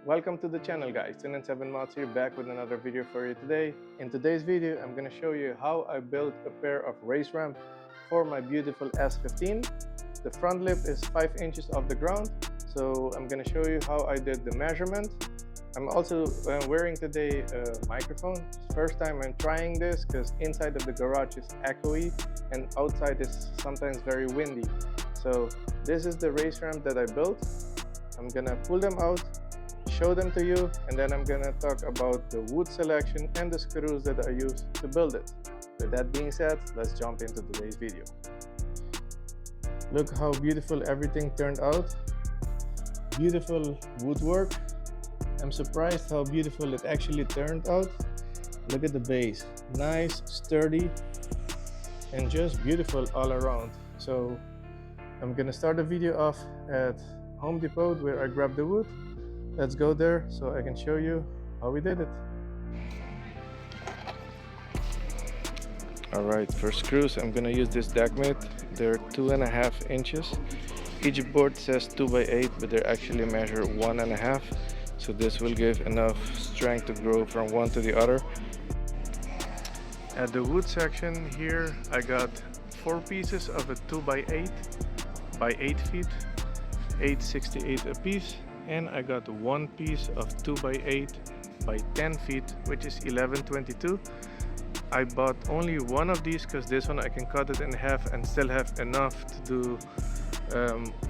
Welcome to the channel guys, 10 Mods here, back with another video for you today. In today's video, I'm going to show you how I built a pair of race ramp for my beautiful S15. The front lip is 5 inches off the ground, so I'm going to show you how I did the measurement. I'm also wearing today a microphone. First time I'm trying this because inside of the garage is echoey and outside is sometimes very windy. So this is the race ramp that I built. I'm gonna pull them out, show them to you, and then I'm gonna talk about the wood selection and the screws that I used to build it. With that being said, let's jump into today's video. Look how beautiful everything turned out. Beautiful woodwork. I'm surprised how beautiful it actually turned out. Look at the base, nice, sturdy, and just beautiful all around. So I'm gonna start the video off at Home Depot where I grabbed the wood. Let's go there so I can show you how we did it. Alright, for screws I'm gonna use this Deckmate. They're 2.5 inches. Each board says 2x8, but they actually measure 1.5. So this will give enough strength to grow from one to the other. At the wood section here, I got 4 pieces of a 2x8 by 8 feet, 8.68 a piece, and I got 1 piece of 2x8 by 10 feet, which is 11.22. I bought only one of these because this one I can cut it in half and still have enough to do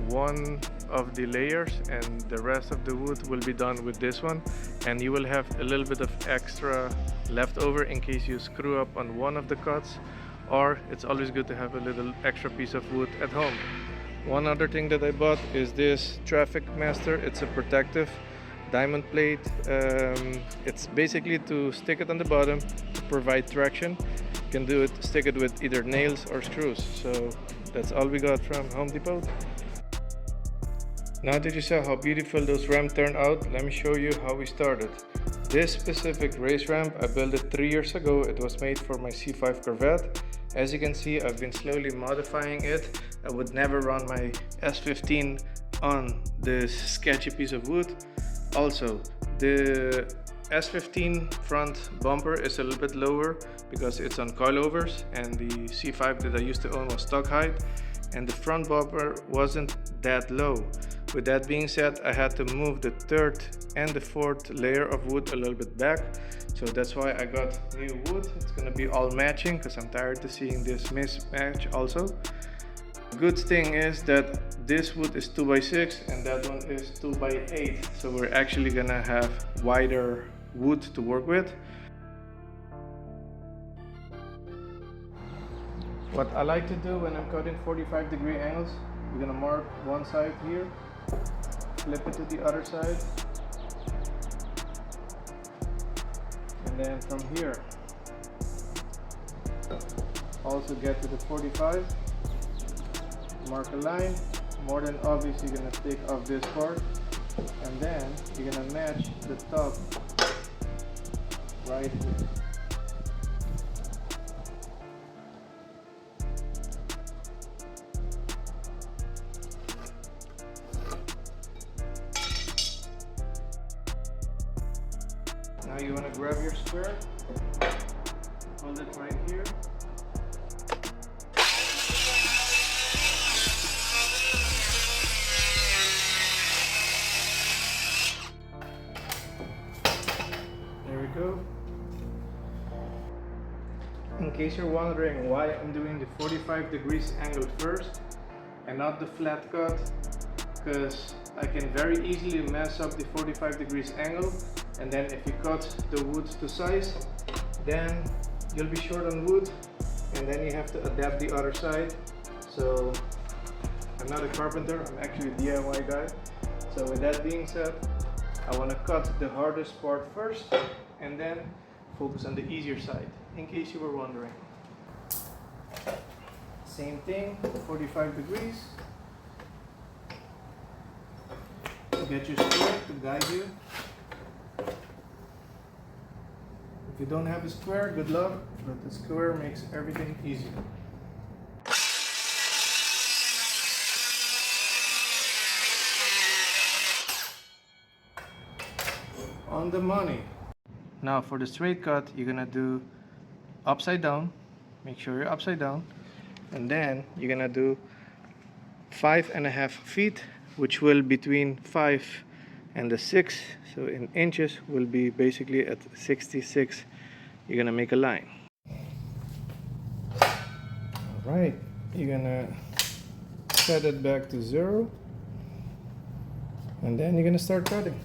one of the layers, and the rest of the wood will be done with this one, and you will have a little bit of extra left over in case you screw up on one of the cuts, or it's always good to have a little extra piece of wood at home. One other thing that I bought is this TrafficMaster. It's a protective diamond plate. It's basically to stick it on the bottom to provide traction. You can do it, stick it with either nails or screws. So that's all we got from Home Depot. Now that you saw how beautiful those ramps turned out, let me show you how we started. This specific race ramp, I built it 3 years ago. It was made for my C5 Corvette. As you can see, I've been slowly modifying it. I would never run my S15 on this sketchy piece of wood. Also, the S15 front bumper is a little bit lower because it's on coilovers, and the C5 that I used to own was stock height, and the front bumper wasn't that low. With that being said, I had to move the third and the fourth layer of wood a little bit back, so that's why I got new wood. It's gonna be all matching because I'm tired of seeing this mismatch also. The good thing is that this wood is 2x6 and that one is 2x8, so we're actually gonna have wider wood to work with. What I like to do when I'm cutting 45-degree angles, we're gonna mark one side here, flip it to the other side, and then from here also get to the 45, mark a line. More than obvious, you're gonna take off this part, and then you're gonna match the top right here. Now you want to grab your square, hold it right here. There we go. In case you're wondering why I'm doing the 45 degrees angle first and not the flat cut, because I can very easily mess up the 45 degrees angle, and then if you cut the wood to size, then you'll be short on wood, and then you have to adapt the other side. So I'm not a carpenter, I'm actually a DIY guy. So with that being said, I want to cut the hardest part first and then focus on the easier side, in case you were wondering. Same thing, 45 degrees. Get your square to guide you. If you don't have a square, good luck, but the square makes everything easy. On the money. Now for the straight cut, you're gonna do upside down. Make sure you're upside down. And then you're gonna do 5.5 feet, which will between 5 and the 6. So in inches will be basically at 66. You're gonna make a line. All right, you're gonna set it back to 0. And then you're gonna start cutting.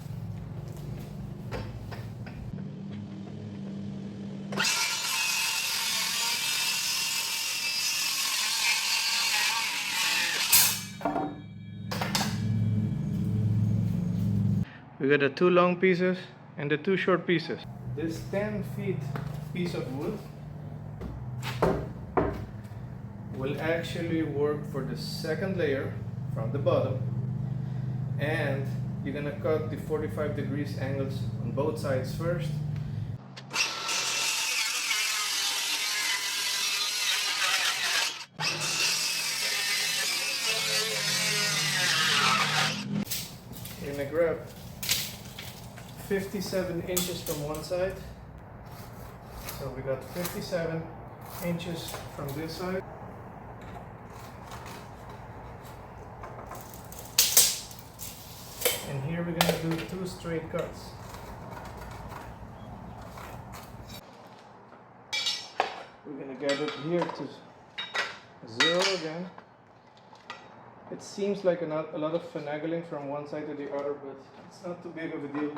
We got the 2 long pieces and the 2 short pieces. This 10 feet piece of wood will actually work for the second layer from the bottom, and you're gonna cut the 45 degrees angles on both sides first. You're gonna grab 57 inches from one side. So we got 57 inches from this side. And here we're gonna do 2 straight cuts. We're gonna get it here to 0 again. It seems like a lot of finagling from one side to the other, but it's not too big of a deal.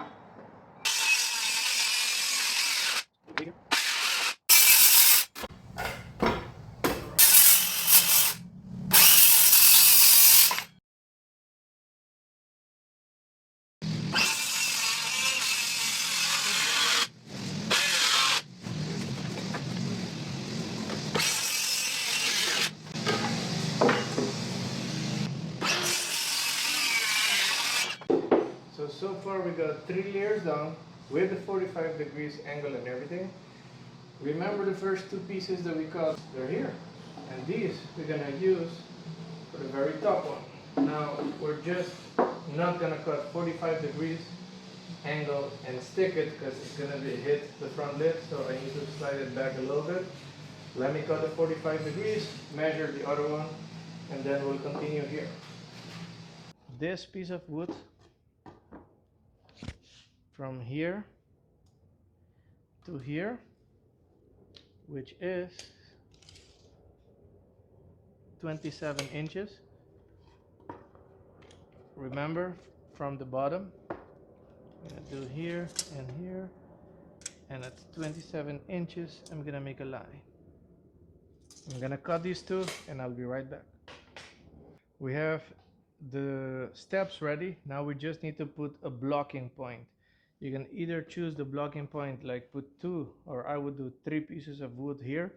So far we got 3 layers down with the 45 degrees angle and everything. Remember the first 2 pieces that we cut, they're here. And these we're gonna use for the very top one. Now we're just not gonna cut 45 degrees angle and stick it because it's gonna hit the front lid, so I need to slide it back a little bit. Let me cut the 45 degrees, measure the other one, and then we'll continue here. This piece of wood from here to here, which is 27 inches. Remember, from the bottom, I'm gonna do here and here, and at 27 inches I'm gonna make a line. I'm gonna cut these 2 and I'll be right back. We have the steps ready. Now we just need to put a blocking point. You can either choose the blocking point, like put 2, or I would do 3 pieces of wood here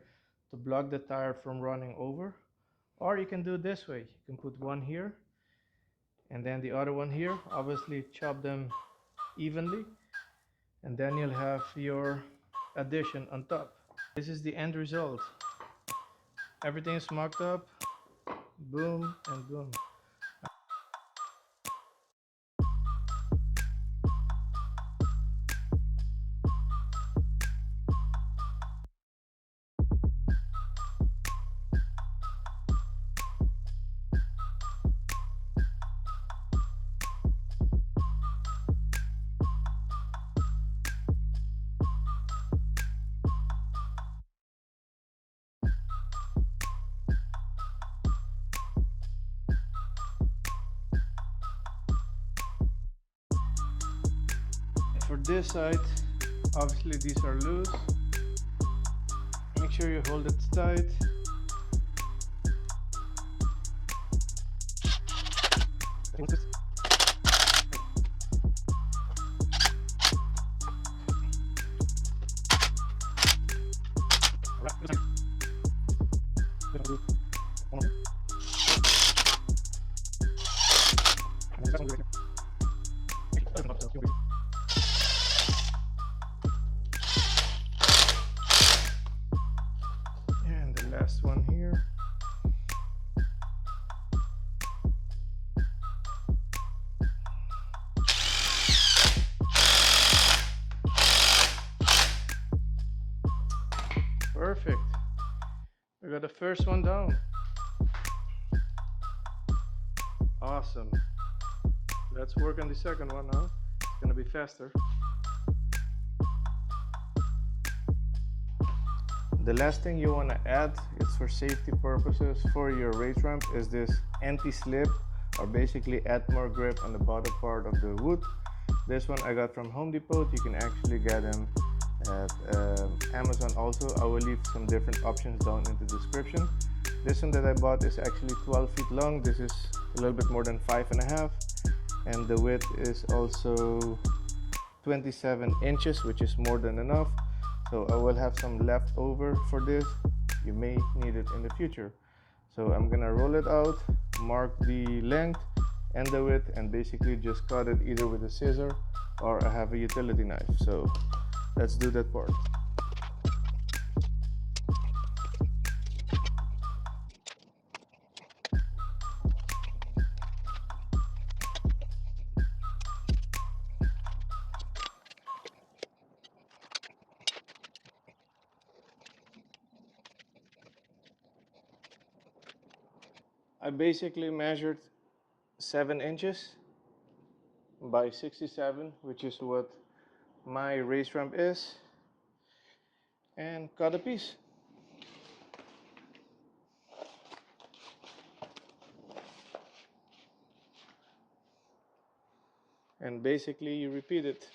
to block the tire from running over. Or you can do it this way. You can put 1 here and then the other one here. Obviously chop them evenly, and then you'll have your addition on top. This is the end result. Everything is mocked up. Boom and boom. For this side, obviously these are loose. Make sure you hold it tight. And the last one here. I got the first one down. Awesome. Let's work on the second one now. It's gonna be faster. The last thing you want to add, it's for safety purposes for your race ramp, is this anti-slip, or basically add more grip on the bottom part of the wood. This one I got from Home Depot. You can actually get them at Amazon also. I will leave some different options down in the description. This one that I bought is actually 12 feet long. This is a little bit more than 5.5, and the width is also 27 inches, which is more than enough. So I will have some left over for this. You may need it in the future. So I'm gonna roll it out, mark the length and the width, and basically just cut it either with a scissor or I have a utility knife. So let's do that part. I basically measured 7 inches by 67, which is what my race ramp is, and cut a piece. And basically you repeat it.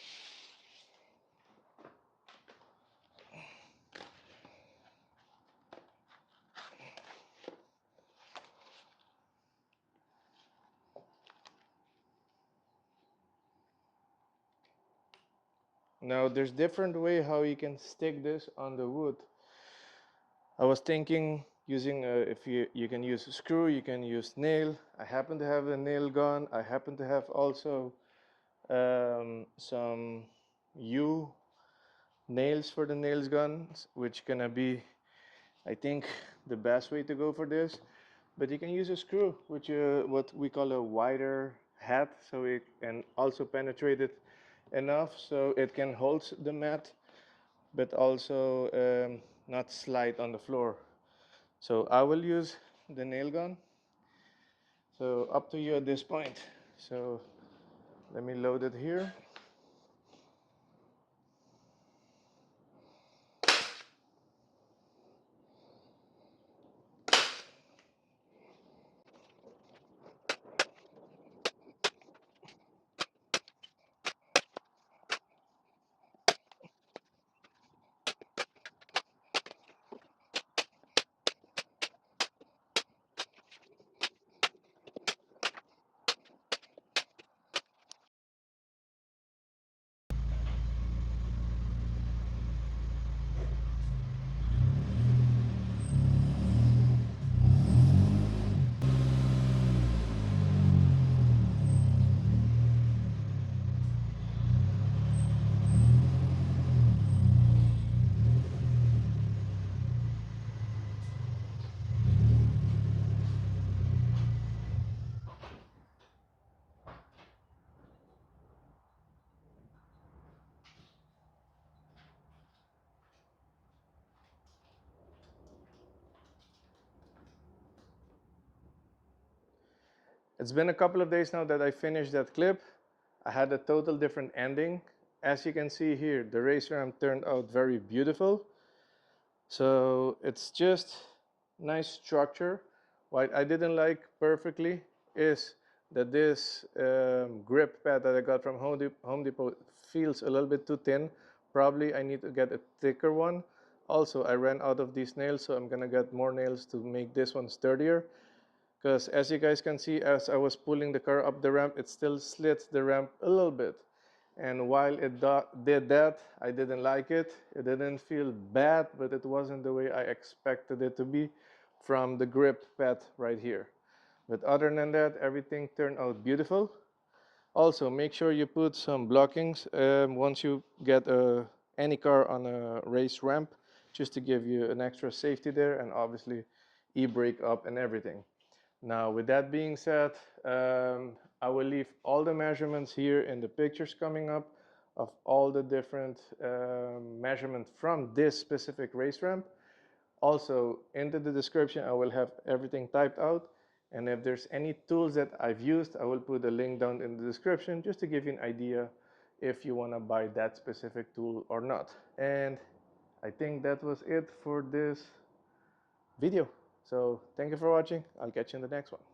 Now there's different way how you can stick this on the wood. I was thinking using if you can use a screw, you can use nail. I happen to have a nail gun. I happen to have also some U nails for the nails guns, which gonna be, I think, the best way to go for this. But you can use a screw, which what we call a wider head, so it can also penetrate it enough so it can hold the mat, but also not slide on the floor. So I will use the nail gun. So up to you at this point. So let me load it here. It's been a couple of days now that I finished that clip. I had a total different ending. As you can see here, the race ramp turned out very beautiful. So it's just nice structure. What I didn't like perfectly is that this grip pad that I got from Home Depot feels a little bit too thin. Probably I need to get a thicker one. Also, I ran out of these nails, so I'm gonna get more nails to make this one sturdier. Because as you guys can see, as I was pulling the car up the ramp, it still slits the ramp a little bit. And while it did that, I didn't like it. It didn't feel bad, but it wasn't the way I expected it to be from the grip pad right here. But other than that, everything turned out beautiful. Also, make sure you put some blockings once you get any car on a race ramp, just to give you an extra safety there, and obviously e-brake up and everything. Now, with that being said, I will leave all the measurements here in the pictures coming up of all the different measurements from this specific race ramp. Also, into the description, I will have everything typed out. And if there's any tools that I've used, I will put a link down in the description just to give you an idea if you want to buy that specific tool or not. And I think that was it for this video. So thank you for watching. I'll catch you in the next one.